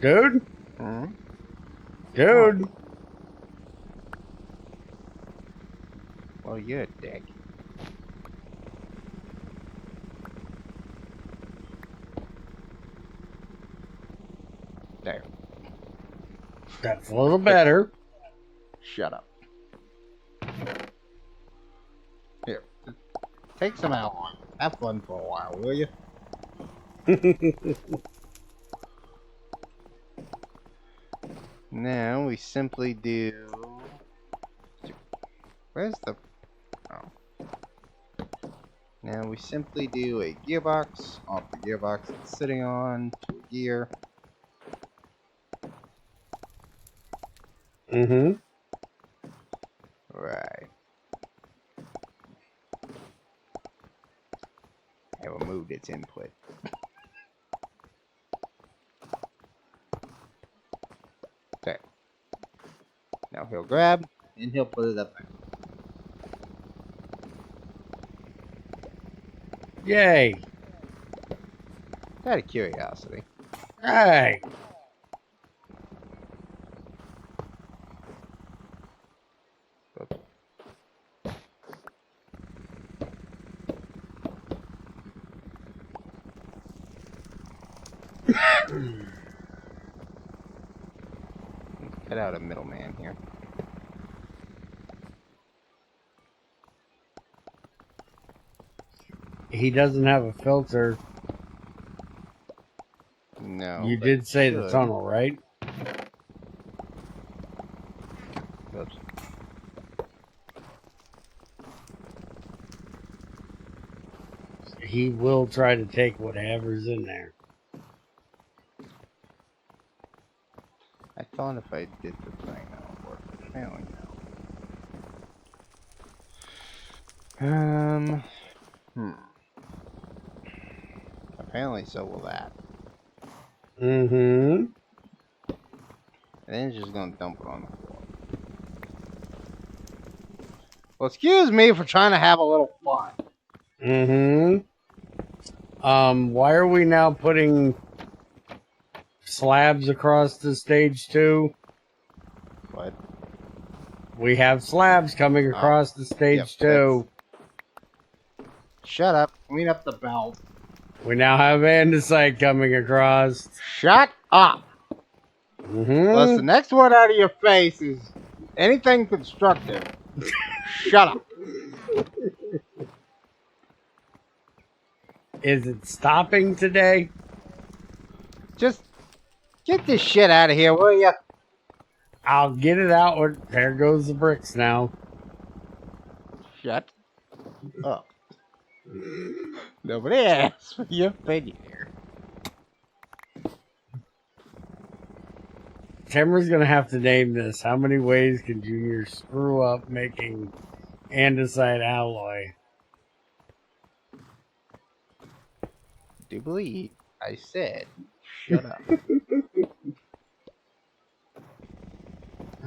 Dude? Hmm? Dude? Well, you're a dick. There. That's a little better. Shut up. Here. Take some alloy. Have fun for a while, will you? Now we simply do... Where's the... Oh. Now we simply do a gearbox off the gearbox it's sitting on to a gear. Mm-hmm. Right. I removed its input. There. Now he'll grab and he'll put it up there. Yay. Out of curiosity. Hey. Oops. Cut out a middleman here. He doesn't have a filter. No. You but did say the should. tunnel, right? Oops. He will try to take whatever's in there. I thought if I did the thing that would work. Apparently no. Apparently so will that. Mm-hmm. And then it's just gonna dump it on the floor. Well, excuse me for trying to have a little fun. Mm-hmm. Why are we now putting slabs across the stage 2? What? We have slabs coming across the stage 2. Shut up. Clean up the belt. We now have andesite coming across. Shut up. Unless the next word out of your face is anything constructive. Shut up. Is it stopping today? Just Get this shit out of here, will ya? I'll get it out. There goes the bricks now. Shut up. Nobody asked for your opinion here. Timber's gonna have to name this. How many ways can Junior screw up making andesite alloy? Do believe I said shut up.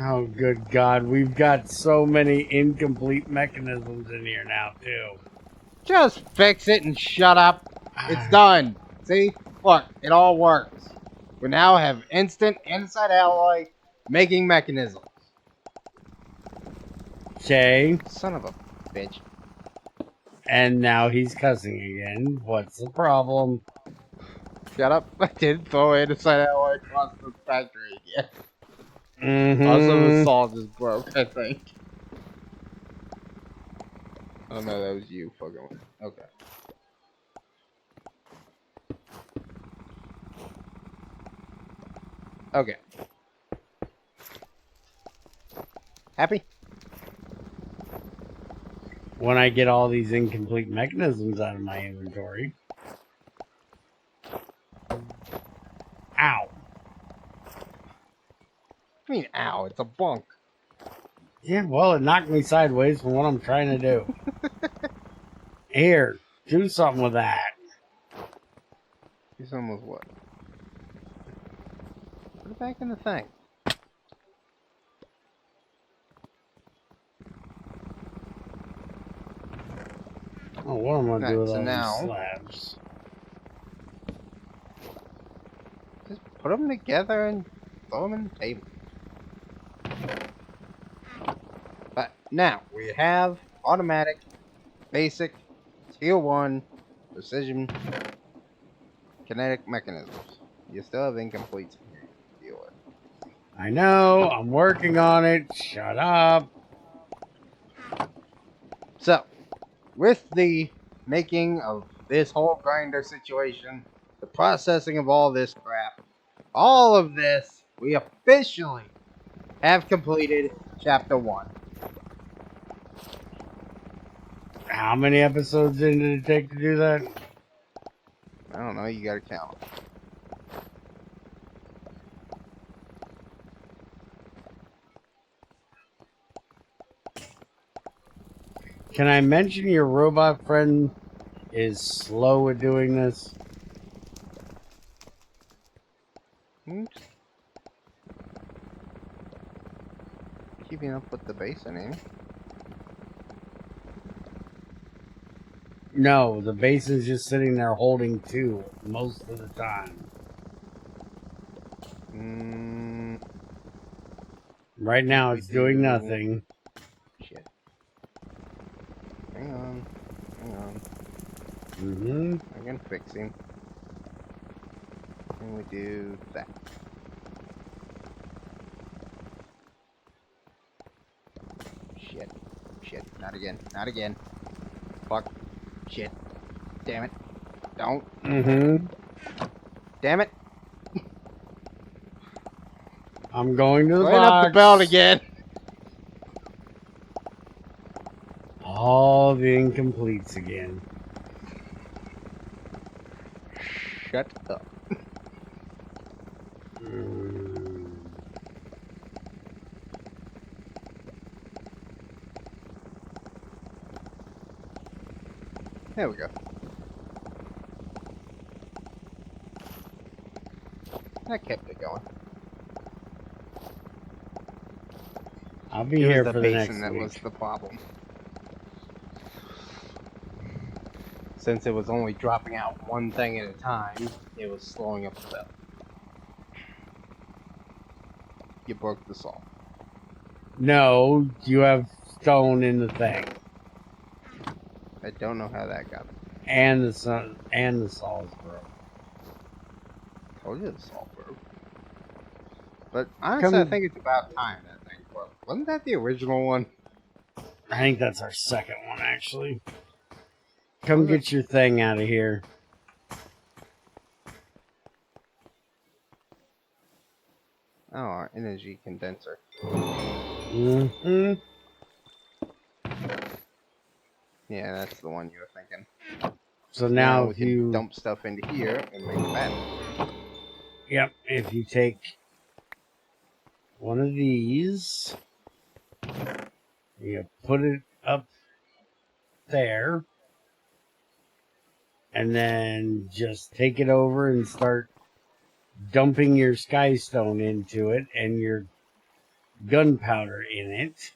Oh, good God. We've got so many incomplete mechanisms in here now, too. Just fix it and shut up. It's done. See? Look, it all works. We now have instant andesite alloy making mechanisms. Okay. Son of a bitch. And now he's cussing again. What's the problem? Shut up. I didn't throw andesite alloy across the factory again. Mm-hmm. Also, the saw just broke, I think. Oh no, that was you fucking with. Okay. Okay. Happy? When I get all these incomplete mechanisms out of my inventory. Ow. I mean, ow, it's a bunk. Yeah, well, it knocked me sideways from what I'm trying to do. Here, do something with that. Do something with what? Put it back in the thing. Oh, what am I gonna do with So all now, these slabs? just put them together and throw them in the table. But now, we have automatic, basic, tier 1, precision, kinetic mechanisms. You still have incompletes here to deal with. I know, I'm working on it. Shut up. So, with the making of this whole grinder situation, the processing of all this crap, all of this, we officially have completed Chapter 1. How many episodes did it take to do that? I don't know, you gotta count. Can I mention your robot friend is slow at doing this? Oops. Keeping up with the basin, eh? No, the basin's just sitting there holding two most of the time. Right now it's doing nothing. Shit. Hang on. Hang on. Mm-hmm. I can fix him. And we do that. Shit. Shit. Not again. Not again. Fuck. Shit. Damn it. Don't. Mm-hmm. Damn it. I'm going to the Right box. up the belt again. All the incompletes again. Shut up. There we go. That kept it going. I'll be here the for the next basin that week. was the problem. Since it was only dropping out one thing at a time, it was slowing up the belt. You broke the saw. No, you have stone in the thing. I don't know how that got. And the saw is broke. Told you the saw broke. But honestly, I think it's about time that thing broke. Wasn't that the original one? I think that's our second one, actually. Come get your thing out of here. Oh, our energy condenser. Mm-hmm. Yeah, that's the one you were thinking. So Now now we if can you... dump stuff into here and make a battery. Yep, if you take one of these, you put it up there, and then just take it over and start dumping your skystone into it and your gunpowder in it,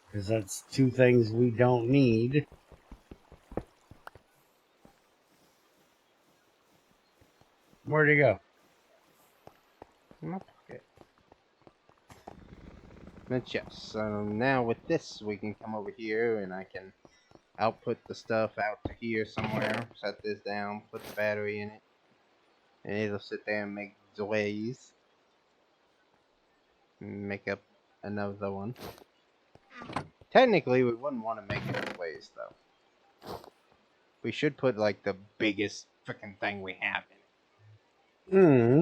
because that's two things we don't need. Where'd it go? In my pocket. But yes, so now with this, we can come over here and I can output the stuff out to here somewhere, set this down, put the battery in it, and it'll sit there and make noise. Make up another one. Technically, we wouldn't want to make it noise though. We should put like the biggest freaking thing we have in it. Hmm.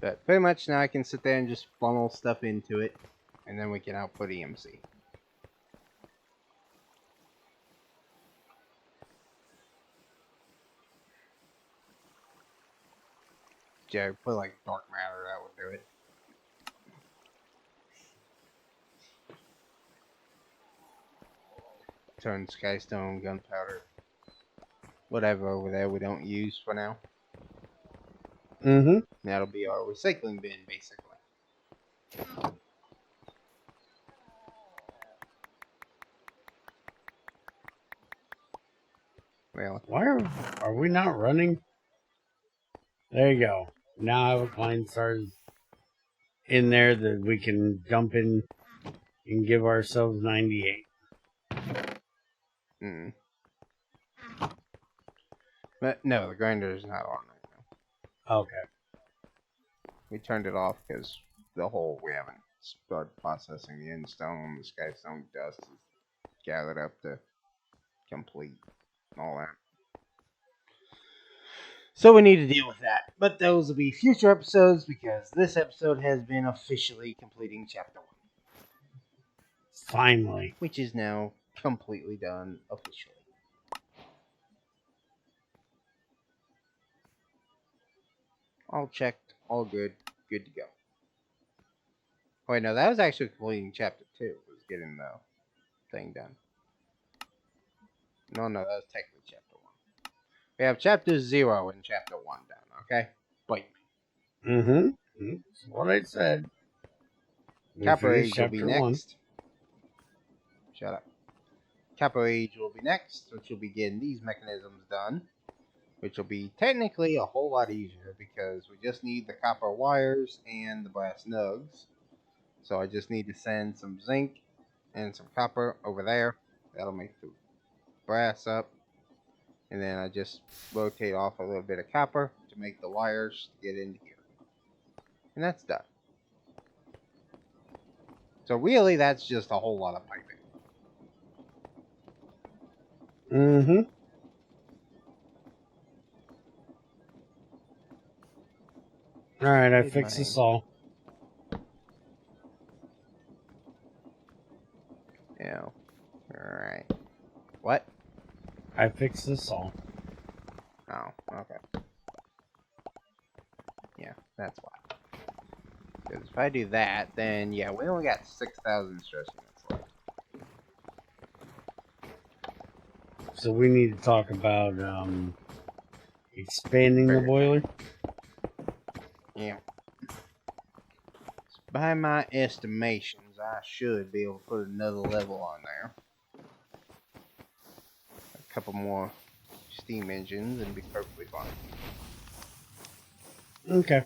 But pretty much now I can sit there and just funnel stuff into it, and then we can output EMC. Yeah, put like dark matter, that would do it. Turn skystone, gunpowder, whatever over there we don't use for now. Mm-hmm. That'll be our recycling bin, basically. Well, Why are we not running? There you go. Now I have a client started in there that we can dump in and give ourselves 98. But no, the grinder is not on right now. Okay. We turned it off because we haven't started processing the endstone, the skystone dust is gathered up to complete all that. So we need to deal with that. But those will be future episodes because this episode has been officially completing chapter 1. Finally. Which is now completely done officially. All checked, all good, good to go. Wait, no, that was actually completing chapter 2, was getting the thing done. No, that was technically chapter 1. We have chapter 0 and chapter 1 done, okay? Wait. Mm-hmm. That's what I said. We Copper finished Age will be chapter 1. next. Shut up. Copper Age will be next, which will be getting these mechanisms done. Which will be technically a whole lot easier because we just need the copper wires and the brass nugs. So I just need to send some zinc and some copper over there. That'll make the brass up. And then I just rotate off a little bit of copper to make the wires to get into here. And that's done. So really, that's just a whole lot of piping. Mm-hmm. Alright, I fixed this all. Yeah. Alright. What? I fixed this all. Oh, okay. Yeah, that's why. Because if I do that, then yeah, we only got 6,000 stress units left. So we need to talk about expanding the boiler. Yeah. By my estimations, I should be able to put another level on there. A couple more steam engines and be perfectly fine. Okay.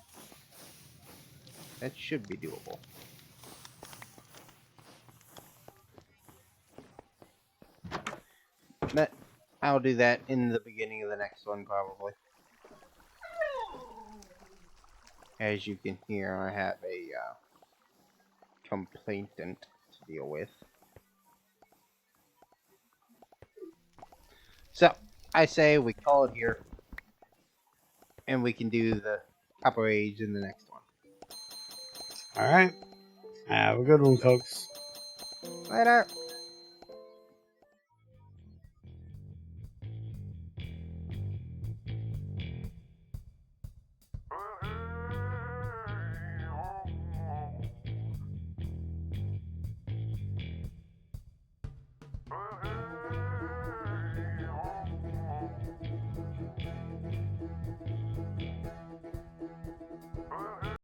That should be doable. But I'll do that in the beginning of the next one, probably. As you can hear, I have a complainant to deal with. So, I say we call it here, and we can do the Copper Age in the next one. All right. Have a good one, folks. Later.